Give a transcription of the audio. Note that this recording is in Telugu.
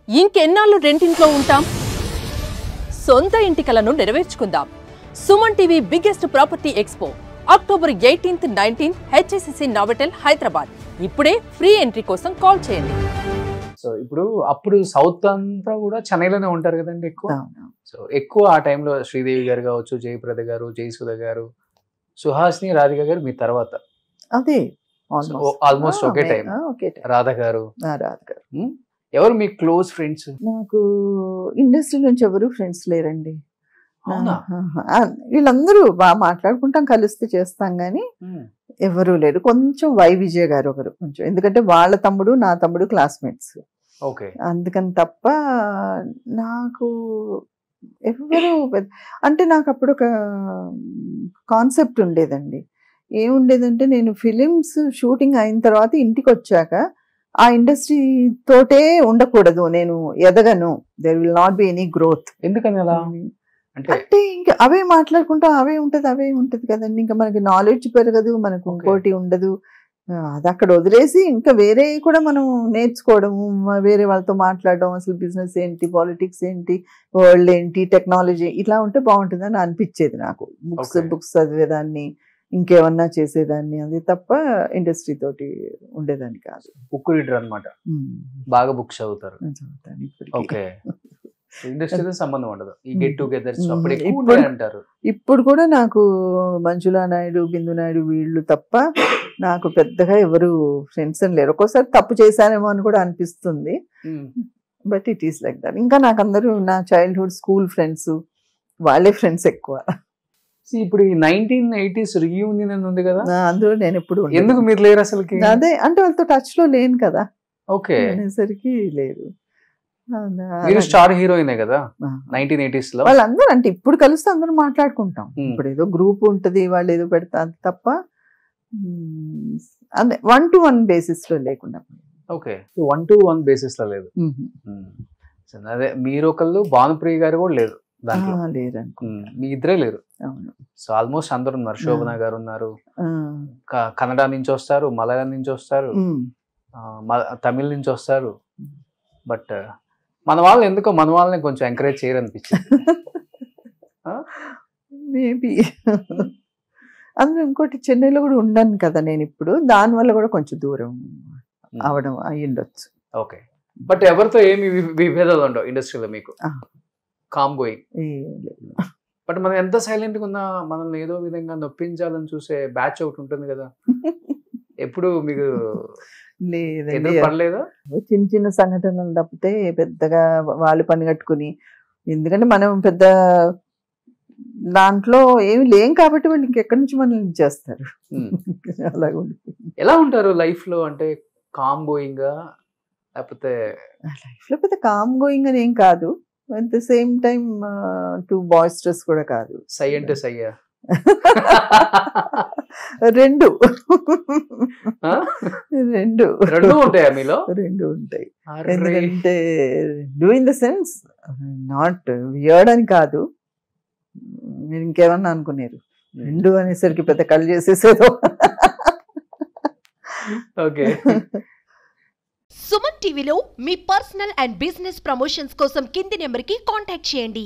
ఇంకెన్నాళ్ళు రెంటింట్లో ఉంటాం? సొంత ఇంటి కలను నెరవేర్చుకుందాం. Suman TV biggest property expo October 18th, 19th HSCC Novotel Hyderabad. ఇప్పుడే ఫ్రీ ఎంట్రీ కోసం కాల్ చేయండి. సో ఇప్పుడు అప్పుడు సౌత్ అంతా కూడా చెన్నైలోనే ఉంటారు కదండి ఎక్కువ. సో ఎక్కువ ఆ టైంలో శ్రీదేవి గారు కావచ్చు, జయప్రద గారు, జయసుధ గారు, సుహాసిని, రాధిక గారు మీ తర్వాత. అదే ఆల్మోస్ట్ ఒకే టైం. రాధ గారు. ఎవరు మీ క్లోజ్ ఫ్రెండ్స్? నాకు ఇండస్ట్రీ నుంచి ఎవరు ఫ్రెండ్స్ లేరండి. వీళ్ళందరూ బాగా మాట్లాడుకుంటాం, కలిస్తే చేస్తాం గానీ ఎవరు లేరు. కొంచెం వై విజయ్ గారు ఒకరు కొంచెం, ఎందుకంటే వాళ్ళ తమ్ముడు నా తమ్ముడు క్లాస్మేట్స్, అందుకని తప్ప నాకు ఎవరు అంటే నాకు అప్పుడు ఒక కాన్సెప్ట్ ఉండేదండి. ఏముండేదంటే నేను ఫిలిమ్స్ షూటింగ్ అయిన తర్వాత ఇంటికి వచ్చాక ఆ ఇండస్ట్రీ తోటే ఉండకూడదు, నేను ఎదగను, there will not be any growth. ఎందుకని అలా? అంటే ఇంకా అవే మాట్లాడుకుంటాం, అవే ఉంటది కదండి. ఇంకా మనకి నాలెడ్జ్ పెరగదు, మనకు ఇంకోటి ఉండదు. అది అక్కడ వదిలేసి ఇంకా వేరే కూడా మనం నేర్చుకోవడము, వేరే వాళ్ళతో మాట్లాడడం, అసలు బిజినెస్ ఏంటి, పాలిటిక్స్ ఏంటి, వరల్డ్ ఏంటి, టెక్నాలజీ ఇట్లా ఉంటే బాగుంటుందని అనిపించేది నాకు. బుక్స్ చదివేదాన్ని, ఇంకేమన్నా చేసేదాన్ని, అది తప్ప ఇండస్ట్రీ తోటి ఉండేదాన్ని కాదు. బుక్ రీడర్ అనమాట, బాగా బుక్స్ చదువుతారు. ఓకే, ఇండస్ట్రీతో సంబంధం ఉండదు, ఈ గెట్ టుగెదర్స్ అంటారు. ఇప్పుడు కూడా నాకు మంజులా నాయుడు, బిందు నాయుడు వీళ్ళు తప్ప నాకు పెద్దగా ఎవరు ఫ్రెండ్స్ అని లేరు. ఒక్కోసారి తప్పు చేశానేమో అని కూడా అనిపిస్తుంది, but it is like that. ఇంకా నాకు అందరూ నా చైల్డ్హుడ్ స్కూల్ ఫ్రెండ్స్, వాళ్ళే ఫ్రెండ్స్ ఎక్కువ. ఇప్పుడు ఈ 1980s రీయూనియన్ అని ఉంది కదా, అందులో నేను ఎప్పుడు ఎందుకు మీరు లేరు అసలు? అదే అంటే వాళ్ళతో టచ్ లో లేను కదా, ఓకే అనేసరికి లేదు. మీరు స్టార్ హీరోయినే కదా 1980s లో. వాళ్ళందరూ అంటే ఇప్పుడు కలిస్తే అందరూ మాట్లాడుకుంటాం. ఇప్పుడు ఏదో గ్రూప్ ఉంటది, వాళ్ళు ఏదో పెడతా తప్ప అదే 1-to-1 బేసిస్ లో లేకుండా. ఓకే, 1-to-1 బేసిస్ లో లేదు. అదే మీరు ఒకళ్ళు, భానుప్రియ గారు కూడా లేదు దాంట్లో, మీ ఇద్దరే లేరు. సో ఆల్మోస్ట్ అందరు ఉన్నారు. శోభన గారు ఉన్నారు, కన్నడ నుంచి వస్తారు, మలయాళం నుంచి వస్తారు, తమిళ నుంచి వస్తారు. బట్ మన వాళ్ళు ఎందుకో మన వాళ్ళని కొంచెం ఎంకరేజ్ చేయరు అనిపించింది. మేబీ అందులో ఇంకోటి, చెన్నైలో కూడా ఉండను కదా నేను ఇప్పుడు, దానివల్ల కూడా కొంచెం దూరం అవడం అయ్యుండొచ్చు. ఓకే, బట్ ఎవరితో ఏమి విభేదాలు ఉండవు ఇండస్ట్రీలో మీకు? Calm going. బట్ మనం ఎంత సైలెంట్గా ఉన్నా మనల్ని ఏదో విధంగా నొప్పించాలని చూసే బ్యాచ్ ఒకటి ఉంటుంది కదా, ఎప్పుడు మీకు లేదండి పడలేదా? చిన్న చిన్న సంఘటనలు తప్పితే పెద్దగా వాళ్ళు పని కట్టుకుని, ఎందుకంటే మనం పెద్ద దాంట్లో ఏమి లేం కాబట్టి వాళ్ళు ఇంకెక్కడి నుంచి మనల్ని చేస్తారు. అలాగే ఎలా ఉంటారు లైఫ్ లో? అంటే కామ్ గోయింగ్ లేకపోతే? లైఫ్ లో పెద్ద కామ్ గోయింగ్ అని ఏం కాదు, at the same time too boisterous కూడా కాదు. సై అంటే సయ్యా? రెండు ఉంటాయా మీలో? రెండు ఉంటాయి. ఎందుకంటే do in the sense not weird అని కాదు, మీరు ఇంకేమన్నా అనుకున్నారు. రెండు అనేసరికి పెద్ద కళ్ళు చేసేసేదో. ఓకే. సుమన్ టీవీలో మీ పర్సనల్ అండ్ బిజినెస్ ప్రమోషన్స్ కోసం కింది నెంబర్కి కాంటాక్ట్ చేయండి.